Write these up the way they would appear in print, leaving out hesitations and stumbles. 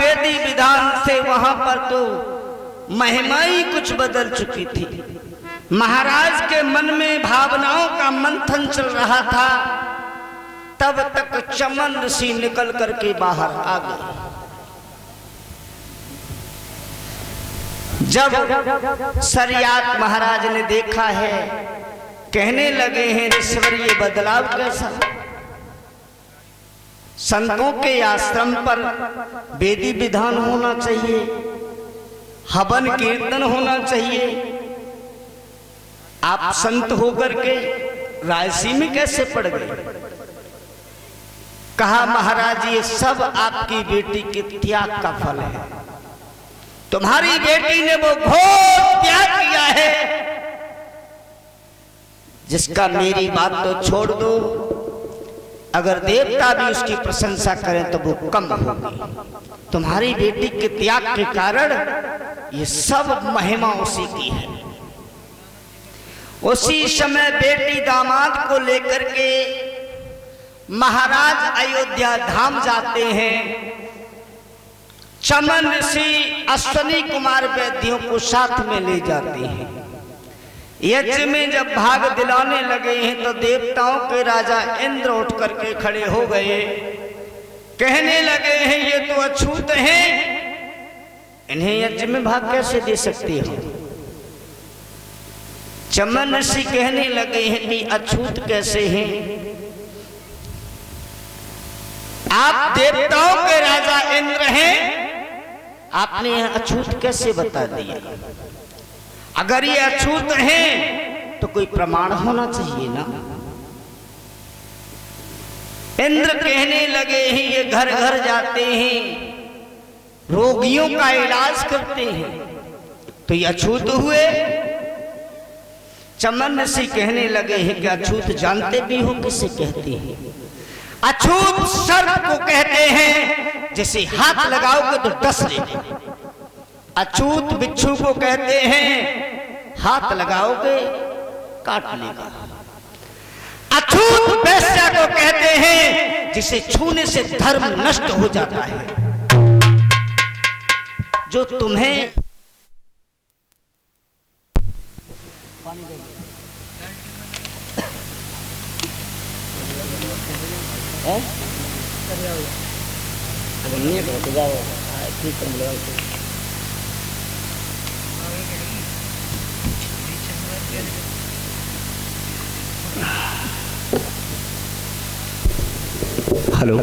वेदी विधान से वहां पर तो महिमा ही कुछ बदल चुकी थी। महाराज के मन में भावनाओं का मंथन चल रहा था, तब तक चमन ऋषि निकल करके बाहर आ गए। जब शरियात महाराज ने देखा है, कहने लगे हैं ईश्वर ये बदलाव कैसा। संतों के आश्रम पर वेदी विधान होना चाहिए, हवन कीर्तन होना चाहिए, आप संत होकर के रायसी में कैसे पड़ गए। कहा महाराज ये सब आपकी बेटी के त्याग का फल है। तुम्हारी बेटी ने वो घोर त्याग किया है जिसका मेरी बात तो छोड़ दो, अगर देवता भी उसकी प्रशंसा करें तो वो कम होगी। तुम्हारी बेटी के त्याग के कारण ये सब महिमा उसी की है। उसी समय बेटी दामाद को लेकर के महाराज अयोध्या धाम जाते हैं। चमन ऋषि अश्विनी कुमार वैद्यों को साथ में ले जाते हैं। यज्ञ में जब भाग दिलाने लगे हैं तो देवताओं के राजा इंद्र उठ करके खड़े हो गए, कहने लगे हैं ये तो अछूत हैं, इन्हें यज्ञ में भाग कैसे दे सकते हो। चमन ऋषि कहने लगे हैं कि अछूत कैसे हैं, आप देवताओं के राजा इंद्र हैं, आपने अछूत कैसे बता दिया। अगर ये अछूत हैं तो कोई प्रमाण होना चाहिए ना। इंद्र कहने लगे हैं ये घर घर जाते हैं, रोगियों का इलाज करते हैं, तो ये अछूत हुए। चमन ऋषि कहने लगे हैं कि अछूत जानते भी हो किसे कहते हैं। अछूत सर्प को कहते हैं, जैसे हाथ लगाओगे तो डस लेगा। अछूत बिच्छू को कहते हैं, हाथ लगाओगे काट लेगा। अछूत वैश्या को कहते हैं, जिसे छूने से धर्म नष्ट हो जाता है। जो तुम्हें हेलो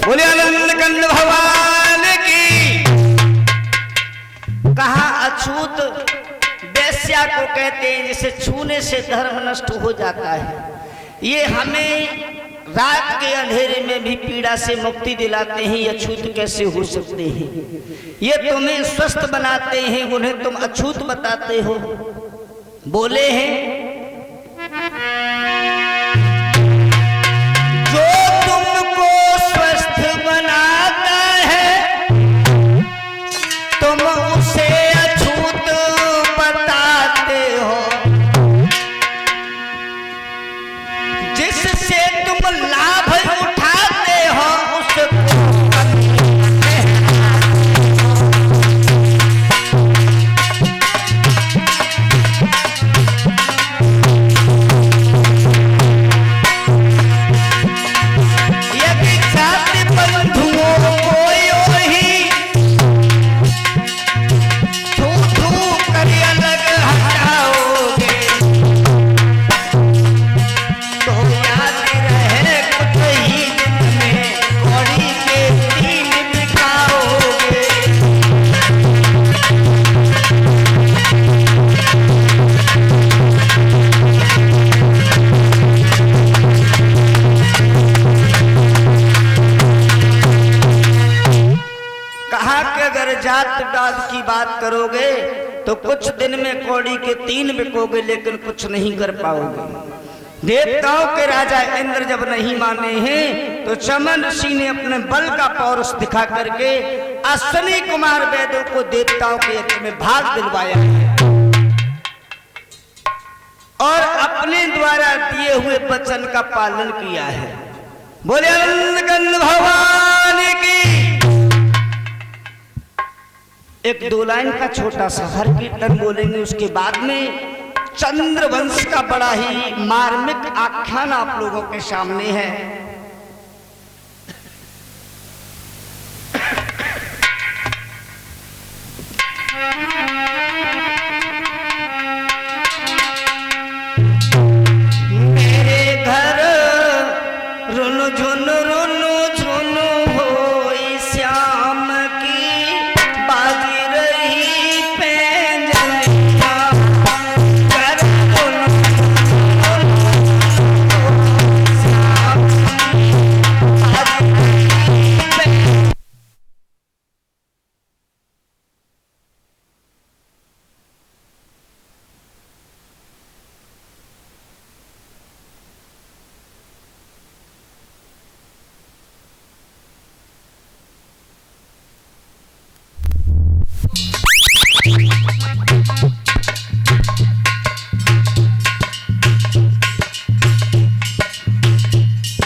बोले आनंद कंद भगवान की। कहा अछूत वैश्या को कहते हैं, जिसे छूने से धर्म नष्ट हो जाता है। ये हमें रात के अंधेरे में भी पीड़ा से मुक्ति दिलाते हैं, ये अछूत कैसे हो सकते हैं। ये तुम्हें स्वस्थ बनाते हैं, उन्हें तुम अछूत बताते हो। बोले हैं जो तुमको स्वस्थ बनाता है तुम उसे अछूत बताते हो। जिससे तुम लाभ उठाते हो उसको की बात करोगे तो कुछ दिन में कौड़ी के 3 बिकोगे, लेकिन कुछ नहीं कर पाओगे। देवताओं के राजा इंद्र जब नहीं माने हैं तो चमन ऋषि ने अपने बल का पौरुष दिखा करके अश्विनी कुमार वैद्यों को देवताओं के यज्ञ में भाग दिलवाया है और अपने द्वारा दिए हुए वचन का पालन किया है। बोले आनंद कंद भगवान की। एक 2 लाइन का छोटा सा हर कीर्तन बोलेंगे, उसके बाद में चंद्रवंश का बड़ा ही मार्मिक आख्यान आप लोगों के सामने है। मेरे घर रुनु झुनु होई श्याम की बाजी रही पैंजनिया। घर रुनु श्याम की बाजी रही पैंजनिया।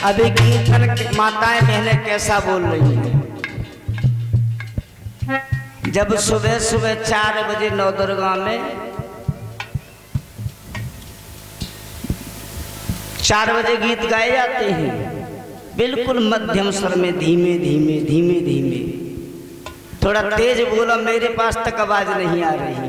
अभी कीर्तन माताएं बहनें कैसा बोल रही हैं। जब सुबह सुबह 4 बजे नवदुर्गा में 4 बजे गीत गाए जाते हैं, बिल्कुल मध्यम स्वर में, धीमे धीमे धीमे धीमे। थोड़ा तेज बोला, मेरे पास तक आवाज नहीं आ रही।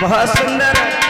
बहुत सुंदर।